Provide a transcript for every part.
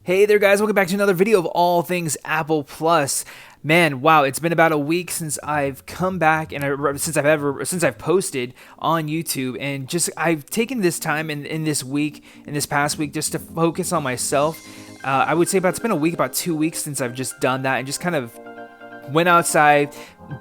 Hey there guys, welcome back to another video of all things Apple Plus. Man, wow, it's been about a week since I've come back and since I've posted on YouTube, and just I've taken this time in this past week just to focus on myself. I would say it's been a week, about 2 weeks since I've just done that and just kind of went outside,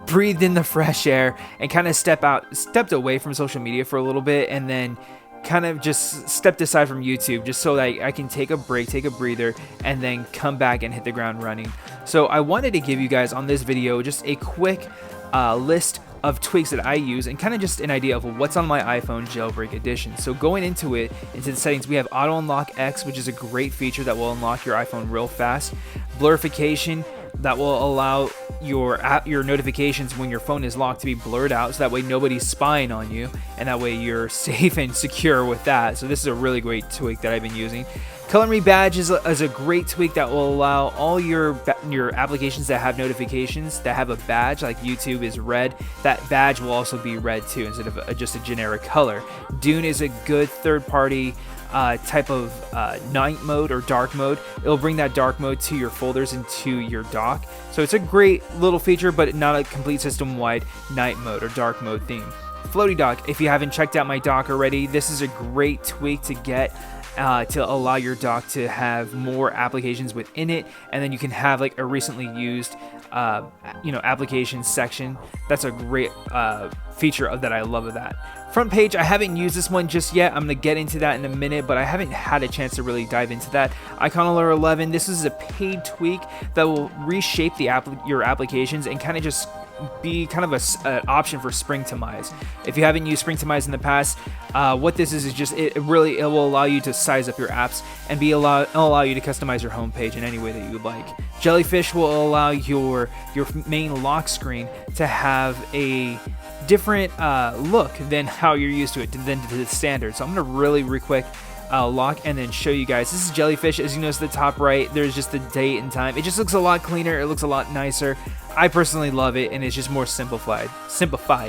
breathed in the fresh air, and kind of stepped away from social media for a little bit, and then kind of just stepped aside from YouTube just so that I can take a break, take a breather, and then come back and hit the ground running. So I wanted to give you guys on this video just a quick list of tweaks that I use and kind of just an idea of what's on my iPhone Jailbreak edition. So going into the settings, we have Auto Unlock X, which is a great feature that will unlock your iPhone real fast. Blurification, that will allow your notifications when your phone is locked to be blurred out, so that way nobody's spying on you, and that way you're safe and secure with that. So this is a really great tweak that I've been using. Color Me Badge is a great tweak that will allow all your applications that have notifications that have a badge, like YouTube is red, that badge will also be red too, instead of just a generic color. Dune is a good third-party type of night mode or dark mode. It'll bring that dark mode to your folders and to your dock. So it's a great little feature, but not a complete system-wide night mode or dark mode theme. Floaty Dock, if you haven't checked out my dock already, this is a great tweak to get to allow your dock to have more applications within it, and then you can have like a recently used applications section. That's a great feature that I love of that. Front page, I haven't used this one just yet. I'm going to get into that in a minute, but I haven't had a chance to really dive into that. Icon Alert 11, this is a paid tweak that will reshape your applications and kind of just be kind of an option for Springtomize. If you haven't used Springtomize in the past, what this is just it will allow you to size up your apps and allow you to customize your homepage in any way that you would like. Jellyfish will allow your main lock screen to have a different look than how you're used to it, than to the standard. So I'm gonna really quick lock and then show you guys. This is Jellyfish. As you notice, the top right, there's just the date and time. It just looks a lot cleaner. It looks a lot nicer. I personally love it, and it's just more simplified,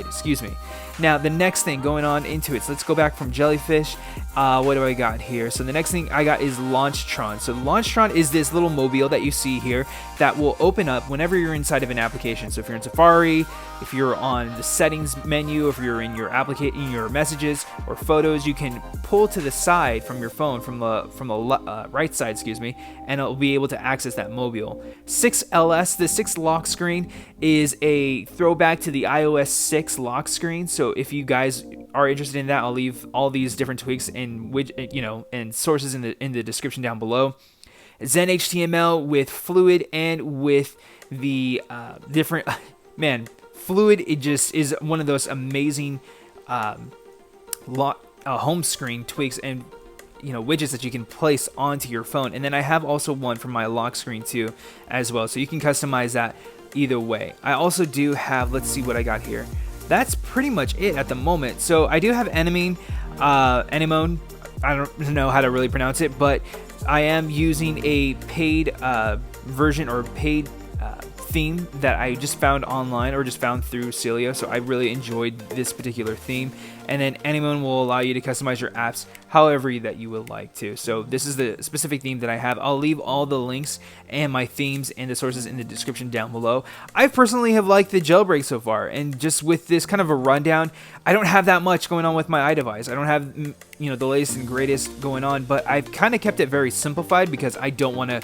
excuse me. Now, the next thing going on into it, so let's go back from Jellyfish. What do I got here? So the next thing I got is Launchtron. So Launchtron is this little mobile that you see here that will open up whenever you're inside of an application. So if you're in Safari, if you're on the settings menu, if you're in your messages or photos, you can pull to the side from your phone, from the right side, excuse me, and it'll be able to access that mobile. 6LS, the 6 lock screen, is a throwback to the iOS 6 lock screen. So if you guys are interested in that, I'll leave all these different tweaks and and sources in the description down below. Zen HTML with Fluid and with the different Fluid, it just is one of those amazing home screen tweaks and widgets that you can place onto your phone. And then I have also one for my lock screen too as well, so you can customize that either way. I also do have, let's see what I got here. That's pretty much it at the moment. So I do have Anemone. I don't know how to really pronounce it, but I am using a paid version or paid theme that I just found online or just found through Sileo. So I really enjoyed this particular theme. And then Anemone will allow you to customize your apps however that you would like to. So this is the specific theme that I have. I'll leave all the links and my themes and the sources in the description down below. I personally have liked the Jailbreak so far, and just with this kind of a rundown, I don't have that much going on with my iDevice. I don't have the latest and greatest going on, but I've kind of kept it very simplified because I don't want to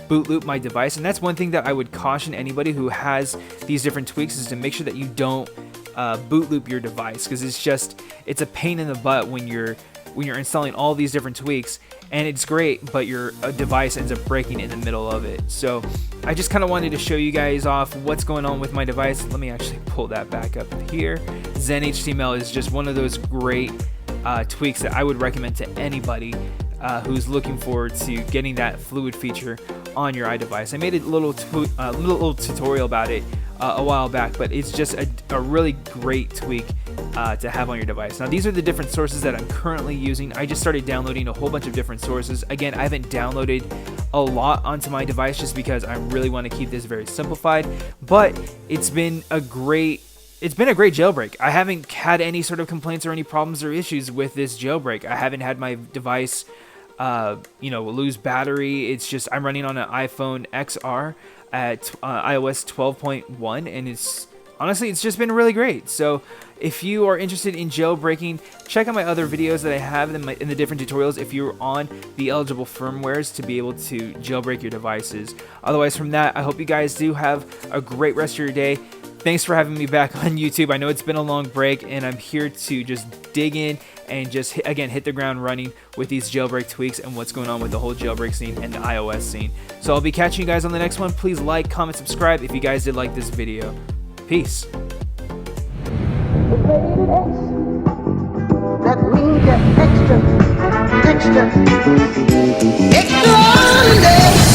boot loop my device. And that's one thing that I would caution anybody who has these different tweaks, is to make sure that you don't boot loop your device, because it's a pain in the butt when you're installing all these different tweaks, and it's great, but your device ends up breaking in the middle of it. So I just kind of wanted to show you guys off what's going on with my device. Let me actually pull that back up here. Zen HTML is just one of those great tweaks that I would recommend to anybody who's looking forward to getting that Fluid feature on your iDevice. I made a little tutorial about it a while back, but it's just a really great tweak to have on your device. Now, these are the different sources that I'm currently using. I just started downloading a whole bunch of different sources. Again, I haven't downloaded a lot onto my device just because I really want to keep this very simplified, but it's been a great jailbreak. I haven't had any sort of complaints or any problems or issues with this jailbreak. I haven't had my device lose battery. It's just I'm running on an iPhone XR at iOS 12.1, and it's just been really great. So if you are interested in jailbreaking, check out my other videos that I have in the different tutorials if you're on the eligible firmwares to be able to jailbreak your devices. Otherwise, from that, I hope you guys do have a great rest of your day. Thanks for having me back on YouTube. I know it's been a long break, and I'm here to just dig in and just hit the ground running with these jailbreak tweaks and what's going on with the whole jailbreak scene and the iOS scene. So I'll be catching you guys on the next one. Please like, comment, subscribe if you guys did like this video. Peace. That means you're extra, extra, extraordinary.